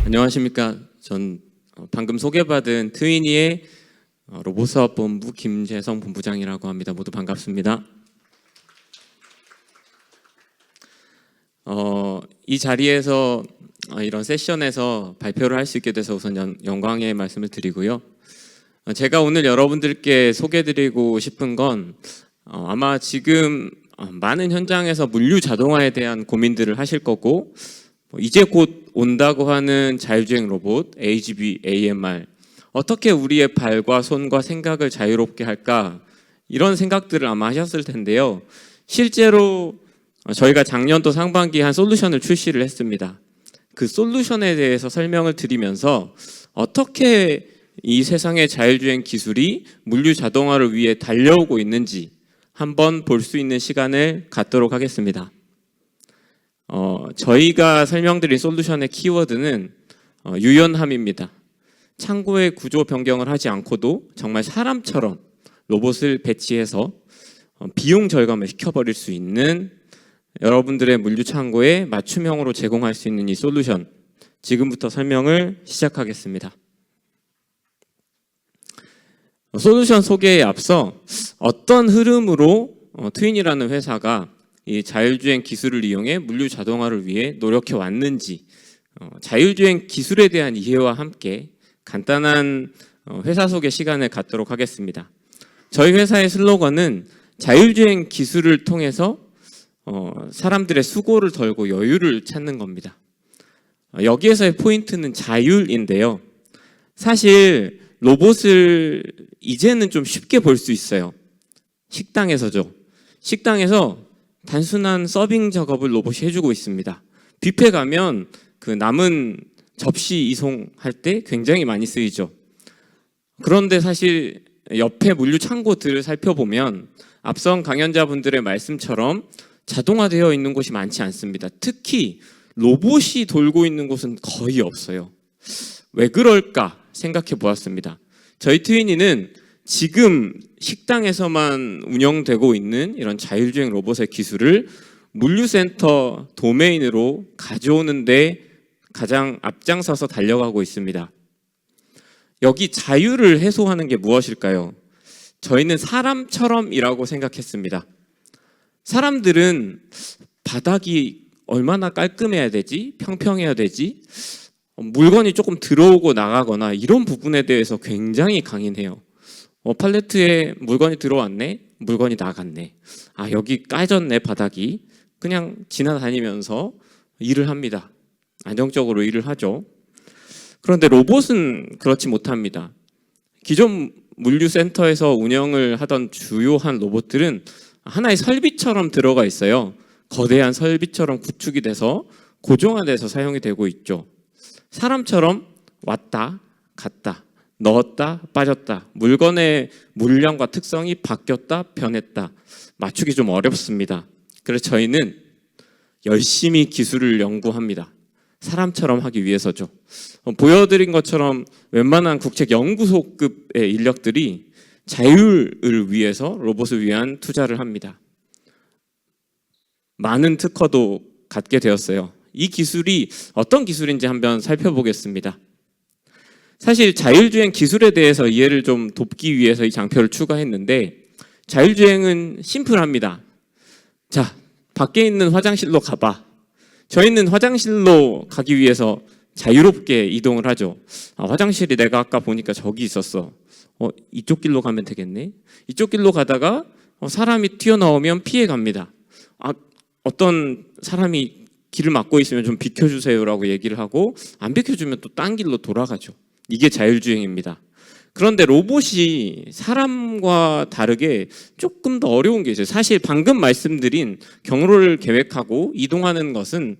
안녕하십니까. 전 방금 소개받은 트위니의 로봇사업본부 김재성 본부장이라고 합니다. 모두 반갑습니다. 이 자리에서 이런 세션에서 발표를 할 수 있게 돼서 우선 영광의 말씀을 드리고요. 제가 오늘 여러분들께 소개드리고 싶은 건 아마 지금 많은 현장에서 물류 자동화에 대한 고민들을 하실 거고, 이제 곧 온다고 하는 자율주행 로봇 AGV, AMR, 어떻게 우리의 발과 손과 생각을 자유롭게 할까, 이런 생각들을 아마 하셨을 텐데요. 실제로 저희가 작년도 상반기에 한 솔루션을 출시를 했습니다. 그 솔루션에 대해서 설명을 드리면서 어떻게 이 세상의 자율주행 기술이 물류 자동화를 위해 달려오고 있는지 한번 볼 수 있는 시간을 갖도록 하겠습니다. 저희가 설명드린 솔루션의 키워드는 유연함입니다. 창고의 구조 변경을 하지 않고도 정말 사람처럼 로봇을 배치해서 비용 절감을 시켜버릴 수 있는 여러분들의 물류 창고에 맞춤형으로 제공할 수 있는 이 솔루션, 지금부터 설명을 시작하겠습니다. 솔루션 소개에 앞서 어떤 흐름으로 트윈이라는 회사가 이 자율주행 기술을 이용해 물류 자동화를 위해 노력해 왔는지, 자율주행 기술에 대한 이해와 함께 간단한 회사 소개 시간을 갖도록 하겠습니다. 저희 회사의 슬로건은 자율주행 기술을 통해서 사람들의 수고를 덜고 여유를 찾는 겁니다. 여기에서의 포인트는 자율인데요. 사실 로봇을 이제는 좀 쉽게 볼 수 있어요. 식당에서죠. 식당에서 단순한 서빙 작업을 로봇이 해주고 있습니다. 뷔페 가면 그 남은 접시 이송할 때 굉장히 많이 쓰이죠. 그런데 사실 옆에 물류 창고들을 살펴보면 앞선 강연자분들의 말씀처럼 자동화되어 있는 곳이 많지 않습니다. 특히 로봇이 돌고 있는 곳은 거의 없어요. 왜 그럴까 생각해 보았습니다. 저희 트윈이는 지금 식당에서만 운영되고 있는 이런 자율주행 로봇의 기술을 물류센터 도메인으로 가져오는데 가장 앞장서서 달려가고 있습니다. 여기 자유를 해소하는 게 무엇일까요? 저희는 사람처럼이라고 생각했습니다. 사람들은 바닥이 얼마나 깔끔해야 되지? 평평해야 되지? 물건이 조금 들어오고 나가거나 이런 부분에 대해서 굉장히 강인해요. 팔레트에 물건이 들어왔네? 물건이 나갔네. 여기 까졌네, 바닥이. 그냥 지나다니면서 일을 합니다. 안정적으로 일을 하죠. 그런데 로봇은 그렇지 못합니다. 기존 물류센터에서 운영을 하던 주요한 로봇들은 하나의 설비처럼 들어가 있어요. 거대한 설비처럼 구축이 돼서 고정화돼서 사용이 되고 있죠. 사람처럼 왔다 갔다 넣었다 빠졌다, 물건의 물량과 특성이 바뀌었다 변했다, 맞추기 좀 어렵습니다. 그래서 저희는 열심히 기술을 연구합니다. 사람처럼 하기 위해서죠. 보여드린 것처럼 웬만한 국책연구소급의 인력들이 자율을 위해서 로봇을 위한 투자를 합니다. 많은 특허도 갖게 되었어요. 이 기술이 어떤 기술인지 한번 살펴보겠습니다. 사실 자율주행 기술에 대해서 이해를 좀 돕기 위해서 이 장표를 추가했는데, 자율주행은 심플합니다. 자, 밖에 있는 화장실로 가봐. 저희는 화장실로 가기 위해서 자유롭게 이동을 하죠. 화장실이 내가 아까 보니까 저기 있었어. 이쪽 길로 가면 되겠네. 이쪽 길로 가다가 사람이 튀어나오면 피해 갑니다. 어떤 사람이 길을 막고 있으면 좀 비켜주세요라고 얘기를 하고, 안 비켜주면 또 딴 길로 돌아가죠. 이게 자율주행입니다. 그런데 로봇이 사람과 다르게 조금 더 어려운 게 있어요. 사실 방금 말씀드린 경로를 계획하고 이동하는 것은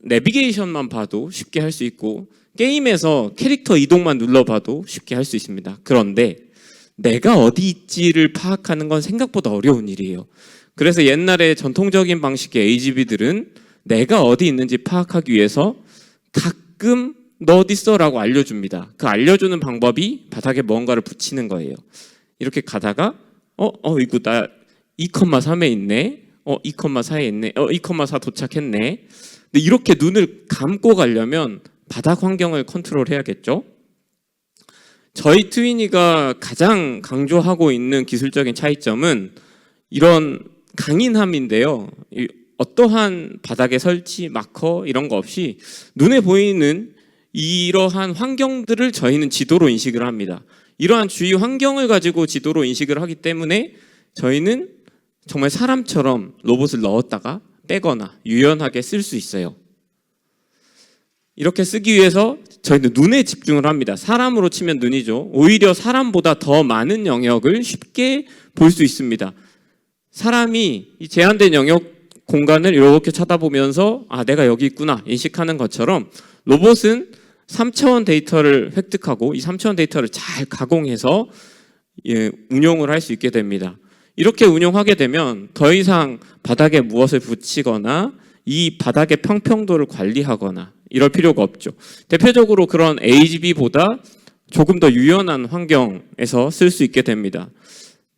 내비게이션만 봐도 쉽게 할 수 있고, 게임에서 캐릭터 이동만 눌러봐도 쉽게 할 수 있습니다. 그런데 내가 어디 있지를 파악하는 건 생각보다 어려운 일이에요. 그래서 옛날에 전통적인 방식의 AGV들은 내가 어디 있는지 파악하기 위해서 가끔 너 어디 있어? 라고 알려줍니다. 그 알려주는 방법이 바닥에 뭔가를 붙이는 거예요. 이렇게 가다가 이거 나 2,3에 있네. 2,4에 있네. 2,4 도착했네. 근데 이렇게 눈을 감고 가려면 바닥 환경을 컨트롤해야겠죠. 저희 트위니가 가장 강조하고 있는 기술적인 차이점은 이런 강인함인데요. 어떠한 바닥의 설치, 마커 이런 거 없이 눈에 보이는 이러한 환경들을 저희는 지도로 인식을 합니다. 이러한 주위 환경을 가지고 지도로 인식을 하기 때문에 저희는 정말 사람처럼 로봇을 넣었다가 빼거나 유연하게 쓸 수 있어요. 이렇게 쓰기 위해서 저희는 눈에 집중을 합니다. 사람으로 치면 눈이죠. 오히려 사람보다 더 많은 영역을 쉽게 볼 수 있습니다. 사람이 이 제한된 영역 공간을 이렇게 쳐다보면서 내가 여기 있구나 인식하는 것처럼 로봇은 3차원 데이터를 획득하고 이 3차원 데이터를 잘 가공해서 운용을 할 수 있게 됩니다. 이렇게 운용하게 되면 더 이상 바닥에 무엇을 붙이거나 이 바닥의 평평도를 관리하거나 이럴 필요가 없죠. 대표적으로 그런 HB보다 조금 더 유연한 환경에서 쓸 수 있게 됩니다.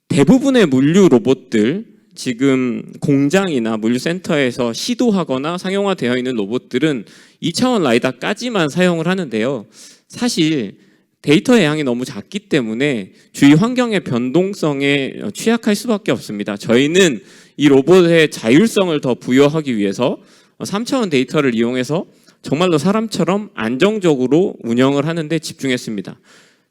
대부분의 물류 로봇들, 지금 공장이나 물류센터에서 시도하거나 상용화되어 있는 로봇들은 2차원 라이다까지만 사용을 하는데요. 사실 데이터의 양이 너무 작기 때문에 주위 환경의 변동성에 취약할 수밖에 없습니다. 저희는 이 로봇의 자율성을 더 부여하기 위해서 3차원 데이터를 이용해서 정말로 사람처럼 안정적으로 운영을 하는데 집중했습니다.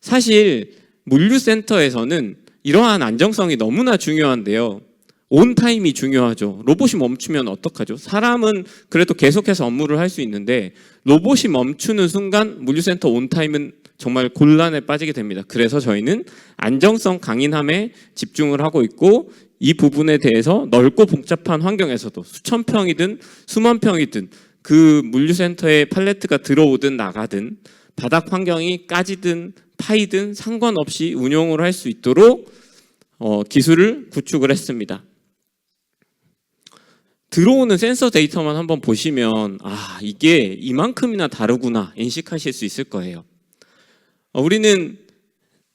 사실 물류센터에서는 이러한 안정성이 너무나 중요한데요. 온타임이 중요하죠. 로봇이 멈추면 어떡하죠? 사람은 그래도 계속해서 업무를 할 수 있는데 로봇이 멈추는 순간 물류센터 온타임은 정말 곤란에 빠지게 됩니다. 그래서 저희는 안정성 강인함에 집중을 하고 있고 이 부분에 대해서 넓고 복잡한 환경에서도 수천 평이든 수만 평이든 그 물류센터에 팔레트가 들어오든 나가든 바닥 환경이 까지든 파이든 상관없이 운용을 할 수 있도록 기술을 구축을 했습니다. 들어오는 센서 데이터만 한번 보시면 이게 이만큼이나 다르구나 인식하실 수 있을 거예요. 우리는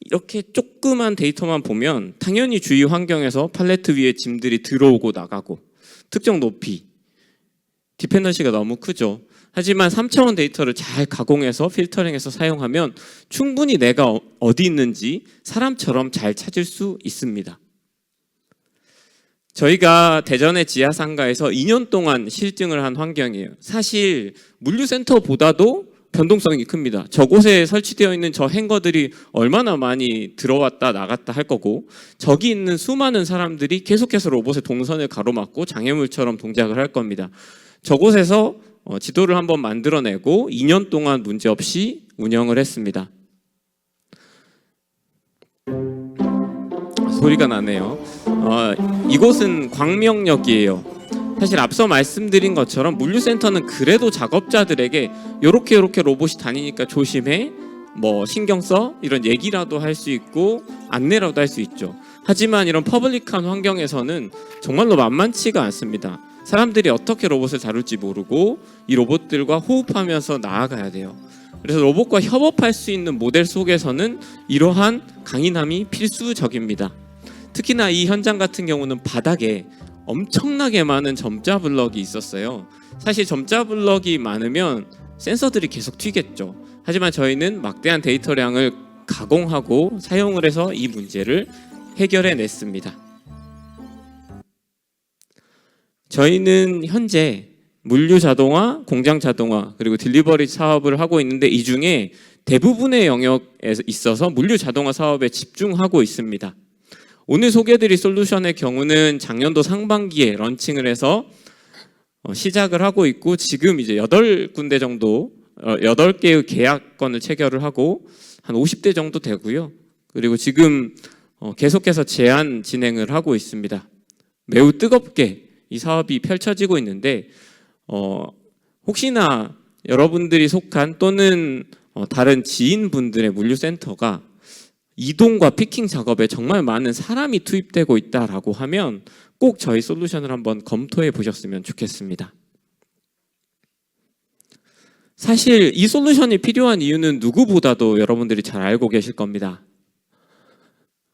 이렇게 조그만 데이터만 보면 당연히 주위 환경에서 팔레트 위에 짐들이 들어오고 나가고 특정 높이, 디펜던시가 너무 크죠. 하지만 3차원 데이터를 잘 가공해서 필터링해서 사용하면 충분히 내가 어디 있는지 사람처럼 잘 찾을 수 있습니다. 저희가 대전의 지하상가에서 2년 동안 실증을 한 환경이에요. 사실 물류센터보다도 변동성이 큽니다. 저곳에 설치되어 있는 저 행거들이 얼마나 많이 들어왔다 나갔다 할 거고 저기 있는 수많은 사람들이 계속해서 로봇의 동선을 가로막고 장애물처럼 동작을 할 겁니다. 저곳에서 지도를 한번 만들어내고 2년 동안 문제없이 운영을 했습니다. 소리가 나네요. 이곳은 광명역이에요. 사실 앞서 말씀드린 것처럼 물류센터는 그래도 작업자들에게 요렇게 로봇이 다니니까 조심해, 신경 써 이런 얘기라도 할 수 있고 안내라도 할 수 있죠. 하지만 이런 퍼블릭한 환경에서는 정말로 만만치가 않습니다. 사람들이 어떻게 로봇을 다룰지 모르고 이 로봇들과 호흡하면서 나아가야 돼요. 그래서 로봇과 협업할 수 있는 모델 속에서는 이러한 강인함이 필수적입니다. 특히나 이 현장 같은 경우는 바닥에 엄청나게 많은 점자 블럭이 있었어요. 사실 점자 블럭이 많으면 센서들이 계속 튀겠죠. 하지만 저희는 막대한 데이터량을 가공하고 사용을 해서 이 문제를 해결해 냈습니다. 저희는 현재 물류 자동화, 공장 자동화, 그리고 딜리버리 사업을 하고 있는데 이 중에 대부분의 영역에 있어서 물류 자동화 사업에 집중하고 있습니다. 오늘 소개해드릴 솔루션의 경우는 작년도 상반기에 런칭을 해서 시작을 하고 있고 지금 이제 8군데 정도 8개의 계약건을 체결을 하고 한 50대 정도 되고요. 그리고 지금 계속해서 제안 진행을 하고 있습니다. 매우 뜨겁게 이 사업이 펼쳐지고 있는데 혹시나 여러분들이 속한 또는 다른 지인분들의 물류센터가 이동과 피킹 작업에 정말 많은 사람이 투입되고 있다라고 하면 꼭 저희 솔루션을 한번 검토해 보셨으면 좋겠습니다. 사실 이 솔루션이 필요한 이유는 누구보다도 여러분들이 잘 알고 계실 겁니다.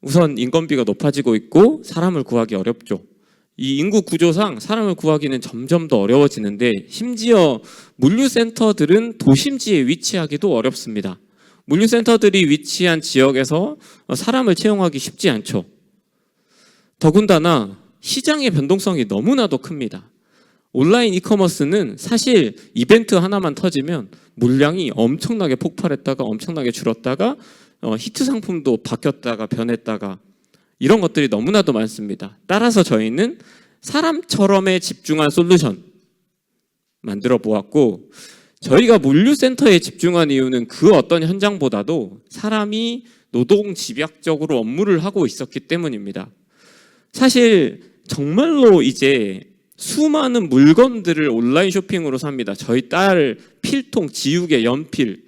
우선 인건비가 높아지고 있고 사람을 구하기 어렵죠. 이 인구 구조상 사람을 구하기는 점점 더 어려워지는데 심지어 물류센터들은 도심지에 위치하기도 어렵습니다. 물류센터들이 위치한 지역에서 사람을 채용하기 쉽지 않죠. 더군다나 시장의 변동성이 너무나도 큽니다. 온라인 이커머스는 사실 이벤트 하나만 터지면 물량이 엄청나게 폭발했다가 엄청나게 줄었다가 히트 상품도 바뀌었다가 변했다가 이런 것들이 너무나도 많습니다. 따라서 저희는 사람처럼에 집중한 솔루션 만들어 보았고, 저희가 물류센터에 집중한 이유는 그 어떤 현장보다도 사람이 노동 집약적으로 업무를 하고 있었기 때문입니다. 사실 정말로 이제 수많은 물건들을 온라인 쇼핑으로 삽니다. 저희 딸 필통, 지우개, 연필,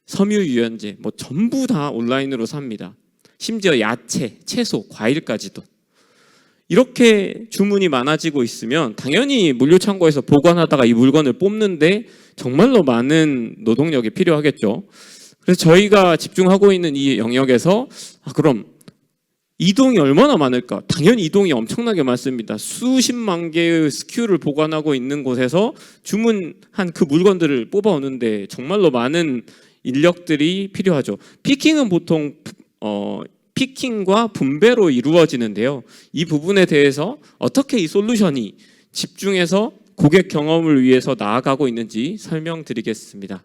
섬유유연제 뭐 전부 다 온라인으로 삽니다. 심지어 야채, 채소, 과일까지도. 이렇게 주문이 많아지고 있으면 당연히 물류창고에서 보관하다가 이 물건을 뽑는데 정말로 많은 노동력이 필요하겠죠. 그래서 저희가 집중하고 있는 이 영역에서 그럼 이동이 얼마나 많을까? 당연히 이동이 엄청나게 많습니다. 수십만 개의 SKU를 보관하고 있는 곳에서 주문한 그 물건들을 뽑아오는데 정말로 많은 인력들이 필요하죠. 피킹은 보통 피킹과 분배로 이루어지는데요. 이 부분에 대해서 어떻게 이 솔루션이 집중해서 고객 경험을 위해서 나아가고 있는지 설명드리겠습니다.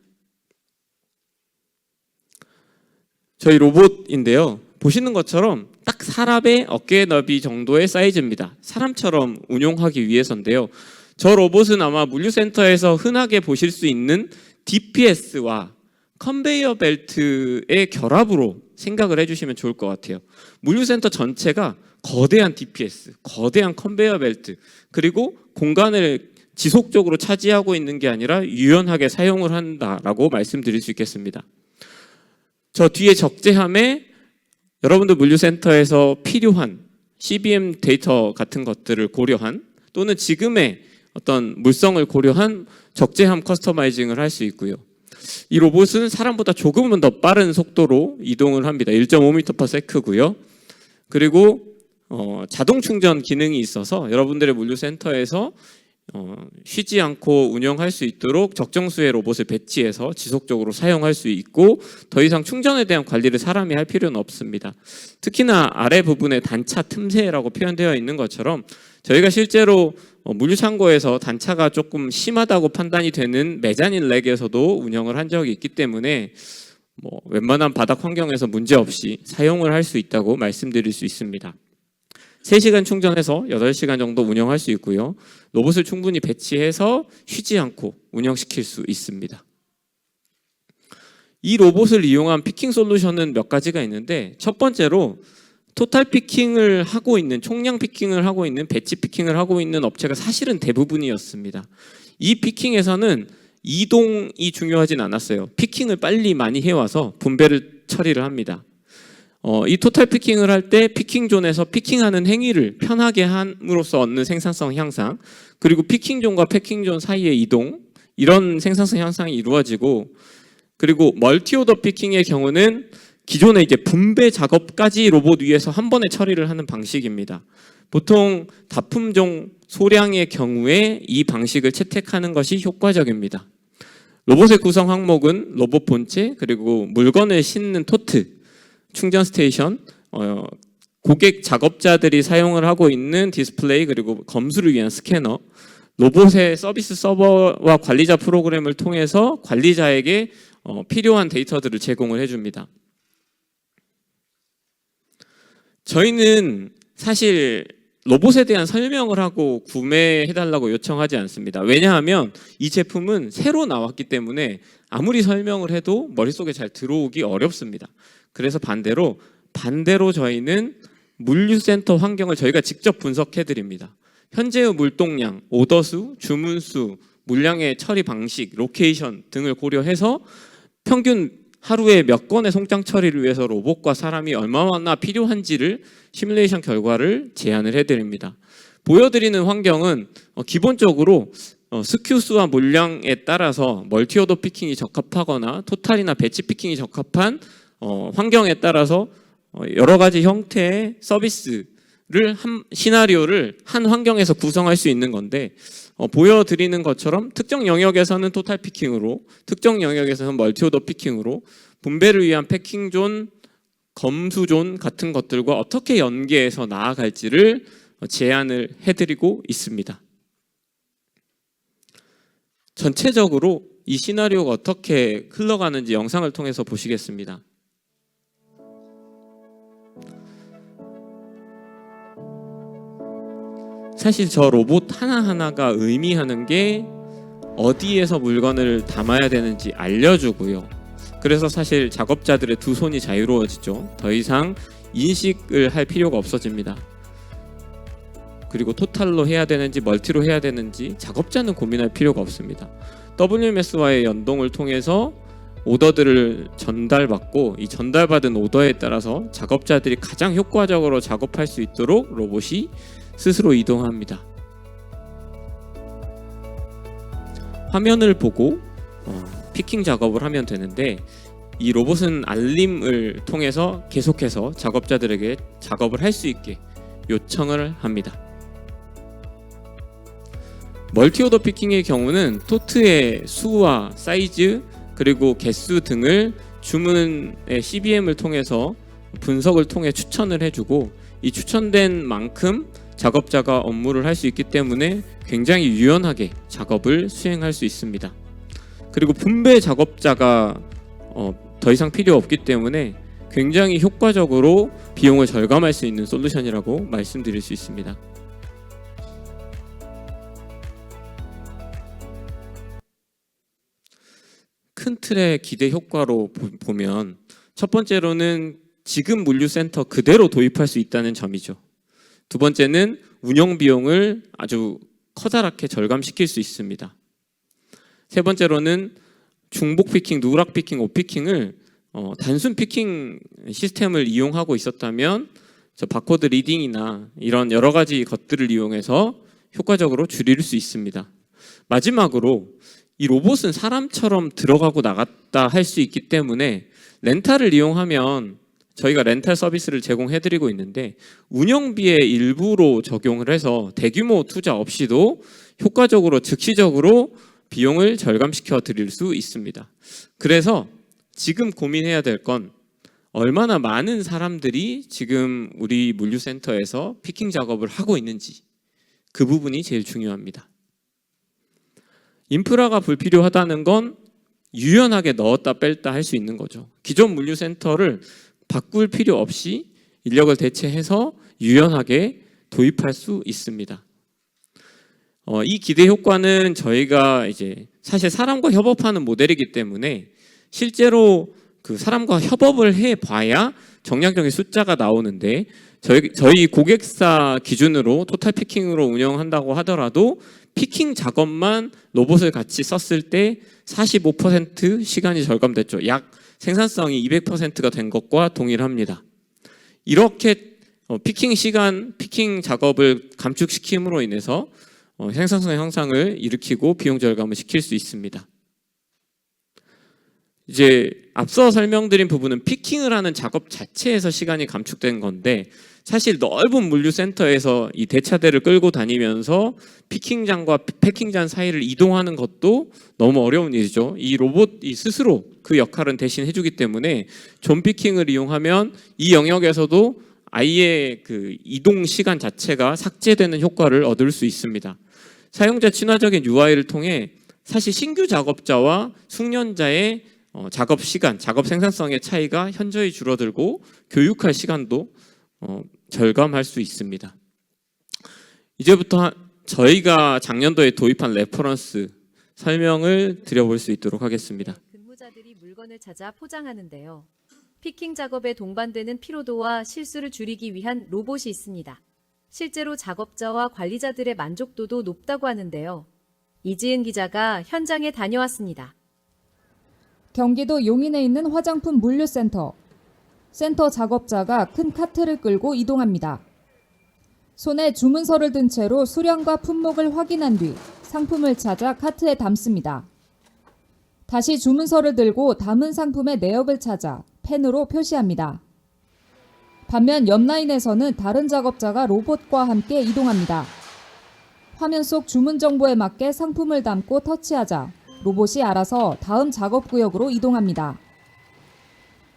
저희 로봇인데요. 보시는 것처럼 딱 사람의 어깨 너비 정도의 사이즈입니다. 사람처럼 운용하기 위해서인데요. 저 로봇은 아마 물류센터에서 흔하게 보실 수 있는 DPS와 컨베이어 벨트의 결합으로 생각을 해주시면 좋을 것 같아요. 물류센터 전체가 거대한 DPS, 거대한 컨베이어 벨트, 그리고 공간을 지속적으로 차지하고 있는 게 아니라 유연하게 사용을 한다라고 말씀드릴 수 있겠습니다. 저 뒤에 적재함에 여러분들 물류센터에서 필요한 CBM 데이터 같은 것들을 고려한 또는 지금의 어떤 물성을 고려한 적재함 커스터마이징을 할 수 있고요. 이 로봇은 사람보다 조금은 더 빠른 속도로 이동을 합니다. 1.5m/s고요. 그리고 자동 충전 기능이 있어서 여러분들의 물류센터에서 쉬지 않고 운영할 수 있도록 적정수의 로봇을 배치해서 지속적으로 사용할 수 있고 더 이상 충전에 대한 관리를 사람이 할 필요는 없습니다. 특히나 아래 부분에 단차 틈새라고 표현되어 있는 것처럼 저희가 실제로 물류창고에서 단차가 조금 심하다고 판단이 되는 메자닌 렉에서도 운영을 한 적이 있기 때문에 웬만한 바닥 환경에서 문제없이 사용을 할 수 있다고 말씀드릴 수 있습니다. 3시간 충전해서 8시간 정도 운영할 수 있고요. 로봇을 충분히 배치해서 쉬지 않고 운영시킬 수 있습니다. 이 로봇을 이용한 피킹 솔루션은 몇 가지가 있는데 첫 번째로 토탈 피킹을 하고 있는, 총량 피킹을 하고 있는, 배치 피킹을 하고 있는 업체가 사실은 대부분이었습니다. 이 피킹에서는 이동이 중요하진 않았어요. 피킹을 빨리 많이 해와서 분배를 처리를 합니다. 이 토탈 피킹을 할 때 피킹존에서 피킹하는 행위를 편하게 함으로써 얻는 생산성 향상, 그리고 피킹존과 패킹존 사이의 이동, 이런 생산성 향상이 이루어지고, 그리고 멀티오더 피킹의 경우는 기존의 이제 분배 작업까지 로봇 위에서 한 번에 처리를 하는 방식입니다. 보통 다품종 소량의 경우에 이 방식을 채택하는 것이 효과적입니다. 로봇의 구성 항목은 로봇 본체, 그리고 물건을 싣는 토트, 충전 스테이션, 고객 작업자들이 사용을 하고 있는 디스플레이, 그리고 검수를 위한 스캐너, 로봇의 서비스 서버와 관리자 프로그램을 통해서 관리자에게 필요한 데이터들을 제공을 해줍니다. 저희는 사실 로봇에 대한 설명을 하고 구매해달라고 요청하지 않습니다. 왜냐하면 이 제품은 새로 나왔기 때문에 아무리 설명을 해도 머릿속에 잘 들어오기 어렵습니다. 그래서 반대로 저희는 물류센터 환경을 저희가 직접 분석해드립니다. 현재의 물동량, 오더수, 주문수, 물량의 처리 방식, 로케이션 등을 고려해서 평균 하루에 몇 건의 송장 처리를 위해서 로봇과 사람이 얼마나 필요한지를 시뮬레이션 결과를 제안을 해드립니다. 보여드리는 환경은 기본적으로 SKU 수와 물량에 따라서 멀티오더 피킹이 적합하거나 토탈이나 배치 피킹이 적합한 환경에 따라서 여러 가지 형태의 서비스를 시나리오를 한 환경에서 구성할 수 있는 건데 보여드리는 것처럼 특정 영역에서는 토탈 피킹으로, 특정 영역에서는 멀티 오더 피킹으로 분배를 위한 패킹 존, 검수 존 같은 것들과 어떻게 연계해서 나아갈지를 제안을 해드리고 있습니다. 전체적으로 이 시나리오가 어떻게 흘러가는지 영상을 통해서 보시겠습니다. 사실 저 로봇 하나하나가 의미하는 게 어디에서 물건을 담아야 되는지 알려주고요. 그래서 사실 작업자들의 두 손이 자유로워지죠. 더 이상 인식을 할 필요가 없어집니다. 그리고 토탈로 해야 되는지 멀티로 해야 되는지 작업자는 고민할 필요가 없습니다. WMS와의 연동을 통해서 오더들을 전달받고 이 전달받은 오더에 따라서 작업자들이 가장 효과적으로 작업할 수 있도록 로봇이 스스로 이동합니다. 화면을 보고 피킹 작업을 하면 되는데 이 로봇은 알림을 통해서 계속해서 작업자들에게 작업을 할 수 있게 요청을 합니다. 멀티오더 피킹의 경우는 토트의 수와 사이즈 그리고 개수 등을 주문의 CBM을 통해서 분석을 통해 추천을 해주고 이 추천된 만큼 작업자가 업무를 할 수 있기 때문에 굉장히 유연하게 작업을 수행할 수 있습니다. 그리고 분배 작업자가 더 이상 필요 없기 때문에 굉장히 효과적으로 비용을 절감할 수 있는 솔루션이라고 말씀드릴 수 있습니다. 큰 틀의 기대 효과로 보면 첫 번째로는 지금 물류센터 그대로 도입할 수 있다는 점이죠. 두 번째는 운영 비용을 아주 커다랗게 절감시킬 수 있습니다. 세 번째로는 중복 피킹, 누락 피킹, 오피킹을 단순 피킹 시스템을 이용하고 있었다면 저 바코드 리딩이나 이런 여러 가지 것들을 이용해서 효과적으로 줄일 수 있습니다. 마지막으로 이 로봇은 사람처럼 들어가고 나갔다 할 수 있기 때문에 렌탈을 이용하면 저희가 렌탈 서비스를 제공해드리고 있는데 운영비의 일부로 적용을 해서 대규모 투자 없이도 효과적으로 즉시적으로 비용을 절감시켜 드릴 수 있습니다. 그래서 지금 고민해야 될 건 얼마나 많은 사람들이 지금 우리 물류센터에서 피킹 작업을 하고 있는지 그 부분이 제일 중요합니다. 인프라가 불필요하다는 건 유연하게 넣었다 뺐다 할 수 있는 거죠. 기존 물류센터를 바꿀 필요 없이 인력을 대체해서 유연하게 도입할 수 있습니다. 이 기대 효과는 저희가 이제 사실 사람과 협업하는 모델이기 때문에 실제로 그 사람과 협업을 해봐야 정량적인 숫자가 나오는데 저희 고객사 기준으로 토탈 피킹으로 운영한다고 하더라도 피킹 작업만 로봇을 같이 썼을 때 45% 시간이 절감됐죠. 약 생산성이 200%가 된 것과 동일합니다. 이렇게 피킹 시간, 피킹 작업을 감축시킴으로 인해서 생산성 향상을 일으키고 비용 절감을 시킬 수 있습니다. 이제 앞서 설명드린 부분은 피킹을 하는 작업 자체에서 시간이 감축된 건데 사실 넓은 물류센터에서 이 대차대를 끌고 다니면서 피킹장과 패킹장 사이를 이동하는 것도 너무 어려운 일이죠. 이 로봇이 스스로 그 역할은 대신 해주기 때문에 존 피킹을 이용하면 이 영역에서도 아예 그 이동 시간 자체가 삭제되는 효과를 얻을 수 있습니다. 사용자 친화적인 UI를 통해 사실 신규 작업자와 숙련자의 작업 시간, 작업 생산성의 차이가 현저히 줄어들고 교육할 시간도 절감할 수 있습니다. 이제부터 저희가 작년도에 도입한 레퍼런스 설명을 드려볼 수 있도록 하겠습니다. 근무자들이 물건을 찾아 포장하는데요. 피킹 작업에 동반되는 피로도와 실수를 줄이기 위한 로봇이 있습니다. 실제로 작업자와 관리자들의 만족도도 높다고 하는데요. 이지은 기자가 현장에 다녀왔습니다. 경기도 용인에 있는 화장품 물류센터. 센터 작업자가 큰 카트를 끌고 이동합니다. 손에 주문서를 든 채로 수량과 품목을 확인한 뒤 상품을 찾아 카트에 담습니다. 다시 주문서를 들고 담은 상품의 내역을 찾아 펜으로 표시합니다. 반면 옆 라인에서는 다른 작업자가 로봇과 함께 이동합니다. 화면 속 주문 정보에 맞게 상품을 담고 터치하자 로봇이 알아서 다음 작업 구역으로 이동합니다.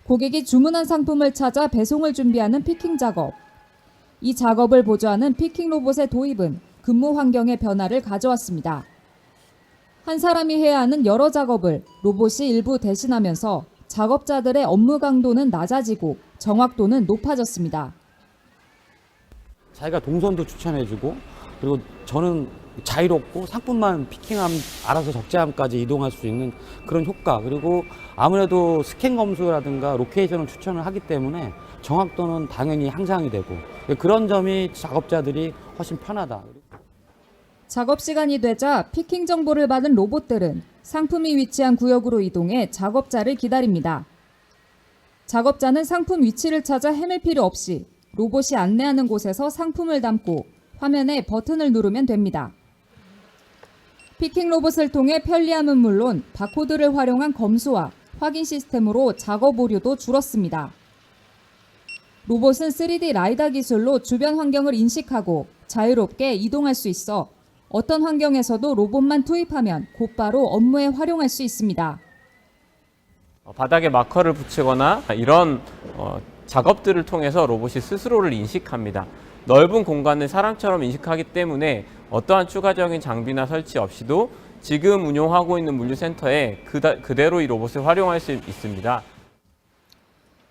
고객이 주문한 상품을 찾아 배송을 준비하는 피킹 작업. 이 작업을 보조하는 피킹 로봇의 도입은 근무 환경의 변화를 가져왔습니다. 한 사람이 해야 하는 여러 작업을 로봇이 일부 대신하면서 작업자들의 업무 강도는 낮아지고 정확도는 높아졌습니다. 자기가 동선도 추천해주고, 그리고 저는 자유롭고 상품만 피킹함 알아서 적재함까지 이동할 수 있는 그런 효과, 그리고 아무래도 스캔 검수라든가 로케이션을 추천을 하기 때문에 정확도는 당연히 향상이 되고, 그런 점이 작업자들이 훨씬 편하다. 작업 시간이 되자 피킹 정보를 받은 로봇들은 상품이 위치한 구역으로 이동해 작업자를 기다립니다. 작업자는 상품 위치를 찾아 헤맬 필요 없이 로봇이 안내하는 곳에서 상품을 담고 화면에 버튼을 누르면 됩니다. 피킹 로봇을 통해 편리함은 물론 바코드를 활용한 검수와 확인 시스템으로 작업 오류도 줄었습니다. 로봇은 3D 라이다 기술로 주변 환경을 인식하고 자유롭게 이동할 수 있어 어떤 환경에서도 로봇만 투입하면 곧바로 업무에 활용할 수 있습니다. 바닥에 마커를 붙이거나 이런 작업들을 통해서 로봇이 스스로를 인식합니다. 넓은 공간을 사람처럼 인식하기 때문에 어떠한 추가적인 장비나 설치 없이도 지금 운용하고 있는 물류센터에 그대로 이 로봇을 활용할 수 있습니다.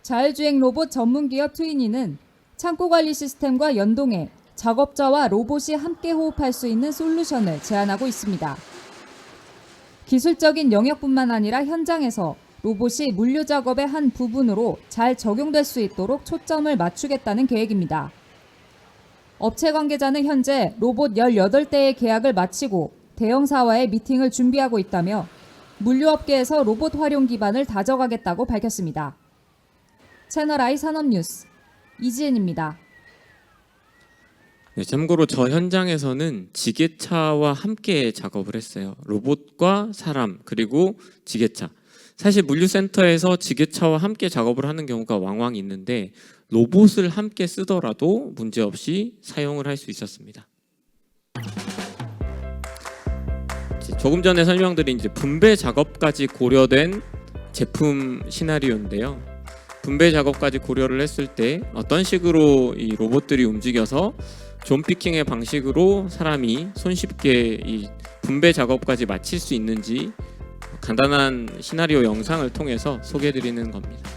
자율주행 로봇 전문기업 트위니는 창고 관리 시스템과 연동해 작업자와 로봇이 함께 호흡할 수 있는 솔루션을 제안하고 있습니다. 기술적인 영역뿐만 아니라 현장에서 로봇이 물류 작업의 한 부분으로 잘 적용될 수 있도록 초점을 맞추겠다는 계획입니다. 업체 관계자는 현재 로봇 18대의 계약을 마치고 대형사와의 미팅을 준비하고 있다며 물류업계에서 로봇 활용 기반을 다져가겠다고 밝혔습니다. 채널I 산업뉴스 이지은입니다. 네, 참고로 저 현장에서는 지게차와 함께 작업을 했어요. 로봇과 사람 그리고 지게차. 사실 물류센터에서 지게차와 함께 작업을 하는 경우가 왕왕 있는데 로봇을 함께 쓰더라도 문제없이 사용을 할 수 있었습니다. 조금 전에 설명드린 분배 작업까지 고려된 제품 시나리오인데요. 분배 작업까지 고려를 했을 때 어떤 식으로 이 로봇들이 움직여서 존 피킹의 방식으로 사람이 손쉽게 이 분배 작업까지 마칠 수 있는지 간단한 시나리오 영상을 통해서 소개해드리는 겁니다.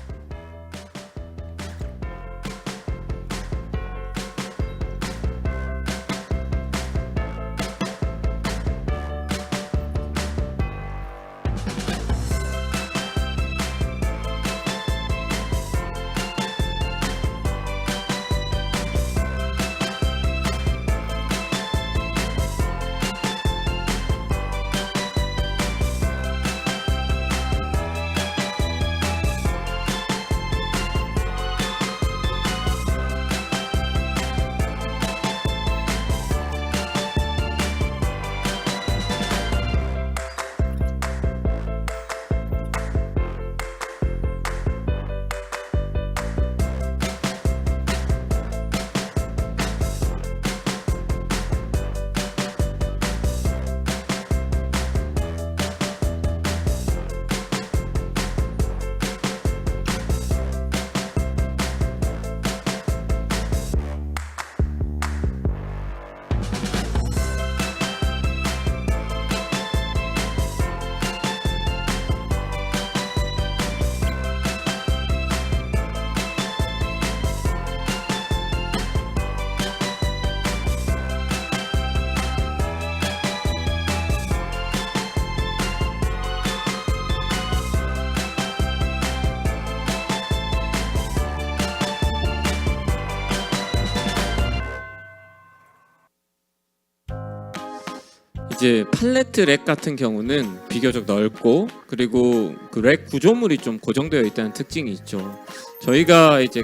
이제 팔레트 랙 같은 경우는 비교적 넓고 그리고 그 랙 구조물이 좀 고정되어 있다는 특징이 있죠. 저희가 이제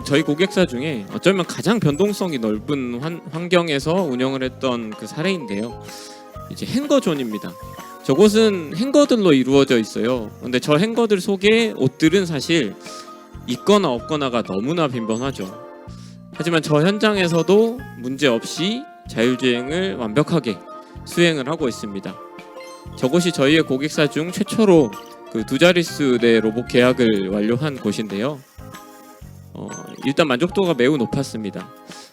저희 고객사 중에 어쩌면 가장 변동성이 넓은 환경에서 운영을 했던 그 사례인데요. 이제 행거존입니다. 저곳은 행거들로 이루어져 있어요. 근데 저 행거들 속에 옷들은 사실 있거나 없거나가 너무나 빈번하죠. 하지만 저 현장에서도 문제없이 자율주행을 완벽하게 수행을 하고 있습니다. 저곳이 저희의 고객사 중 최초로 그 두 자릿수 내 로봇 계약을 완료한 곳인데요. 일단 만족도가 매우 높았습니다.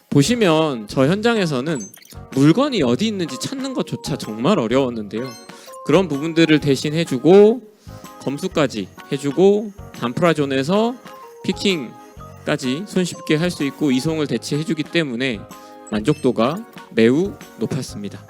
보시면 저 현장에서는 물건이 어디 있는지 찾는 것조차 정말 어려웠는데요. 그런 부분들을 대신 해주고 검수까지 해주고 단프라존에서 피킹까지 손쉽게 할 수 있고 이송을 대체해주기 때문에 만족도가 매우 높았습니다.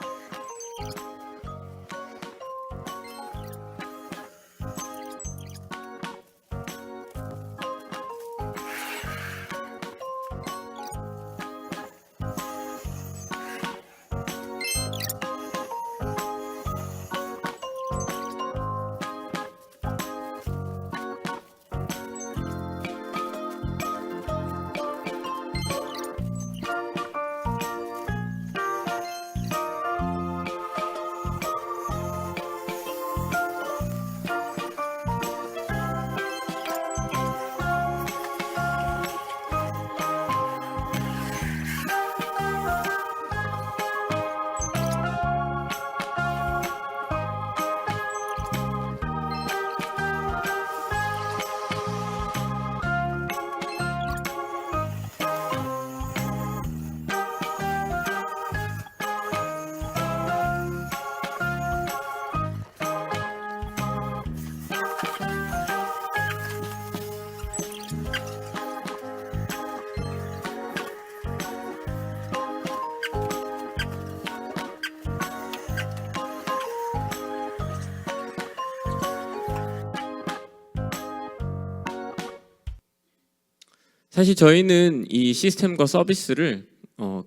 사실 저희는 이 시스템과 서비스를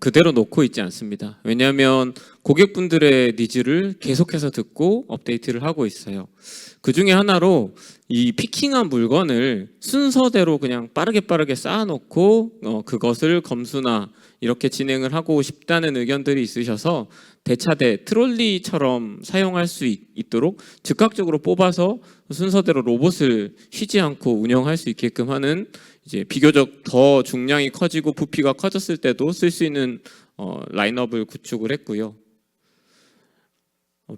그대로 놓고 있지 않습니다. 왜냐하면 고객분들의 니즈를 계속해서 듣고 업데이트를 하고 있어요. 그 중에 하나로 이 피킹한 물건을 순서대로 그냥 빠르게 쌓아놓고 그것을 검수나 이렇게 진행을 하고 싶다는 의견들이 있으셔서 대차대 트롤리처럼 사용할 수 있도록 즉각적으로 뽑아서 순서대로 로봇을 쉬지 않고 운영할 수 있게끔 하는 이제 비교적 더 중량이 커지고 부피가 커졌을 때도 쓸 수 있는 라인업을 구축을 했고요.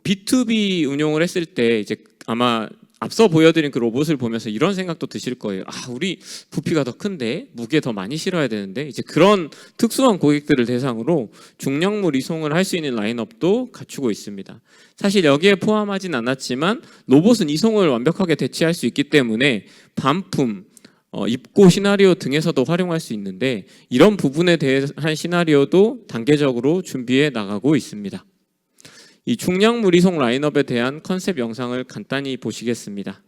B2B 운용을 했을 때 이제 아마 앞서 보여드린 그 로봇을 보면서 이런 생각도 드실 거예요. 우리 부피가 더 큰데 무게 더 많이 실어야 되는데 이제 그런 특수한 고객들을 대상으로 중량물 이송을 할 수 있는 라인업도 갖추고 있습니다. 사실 여기에 포함하진 않았지만 로봇은 이송을 완벽하게 대체할 수 있기 때문에 반품, 입고 시나리오 등에서도 활용할 수 있는데 이런 부분에 대한 시나리오도 단계적으로 준비해 나가고 있습니다. 이 중량물 이송 라인업에 대한 컨셉 영상을 간단히 보시겠습니다.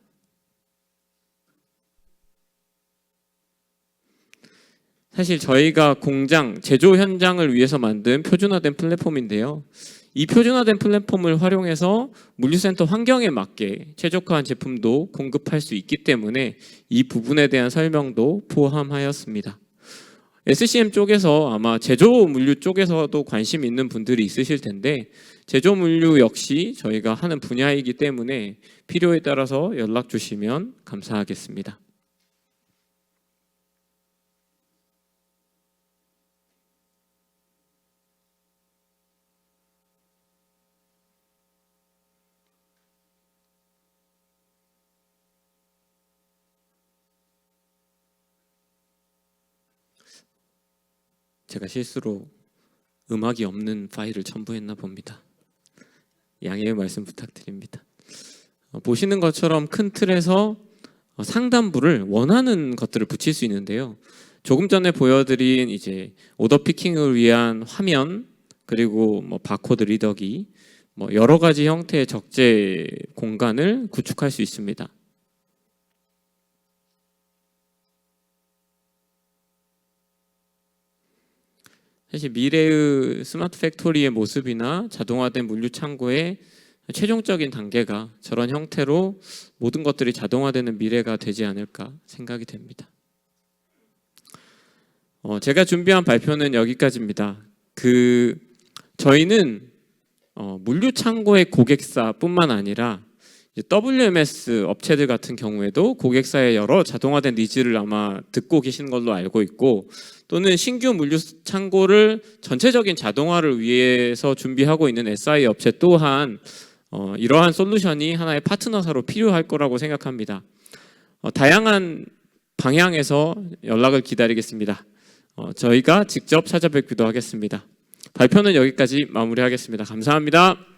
사실 저희가 공장, 제조 현장을 위해서 만든 표준화된 플랫폼인데요. 이 표준화된 플랫폼을 활용해서 물류센터 환경에 맞게 최적화한 제품도 공급할 수 있기 때문에 이 부분에 대한 설명도 포함하였습니다. SCM 쪽에서 아마 제조 물류 쪽에서도 관심 있는 분들이 있으실 텐데 제조 물류 역시 저희가 하는 분야이기 때문에 필요에 따라서 연락 주시면 감사하겠습니다. 제가 실수로 음악이 없는 파일을 첨부했나 봅니다. 양해의 말씀 부탁드립니다. 보시는 것처럼 큰 틀에서 상단부를 원하는 것들을 붙일 수 있는데요. 조금 전에 보여드린 이제 오더 피킹을 위한 화면 그리고 바코드 리더기 여러 가지 형태의 적재 공간을 구축할 수 있습니다. 사실 미래의 스마트 팩토리의 모습이나 자동화된 물류 창고의 최종적인 단계가 저런 형태로 모든 것들이 자동화되는 미래가 되지 않을까 생각이 됩니다. 제가 준비한 발표는 여기까지입니다. 저희는 물류 창고의 고객사뿐만 아니라 이제 WMS 업체들 같은 경우에도 고객사의 여러 자동화된 니즈를 아마 듣고 계신 걸로 알고 있고, 또는 신규 물류 창고를 전체적인 자동화를 위해서 준비하고 있는 SI 업체 또한 이러한 솔루션이 하나의 파트너사로 필요할 거라고 생각합니다. 다양한 방향에서 연락을 기다리겠습니다. 저희가 직접 찾아뵙기도 하겠습니다. 발표는 여기까지 마무리하겠습니다. 감사합니다.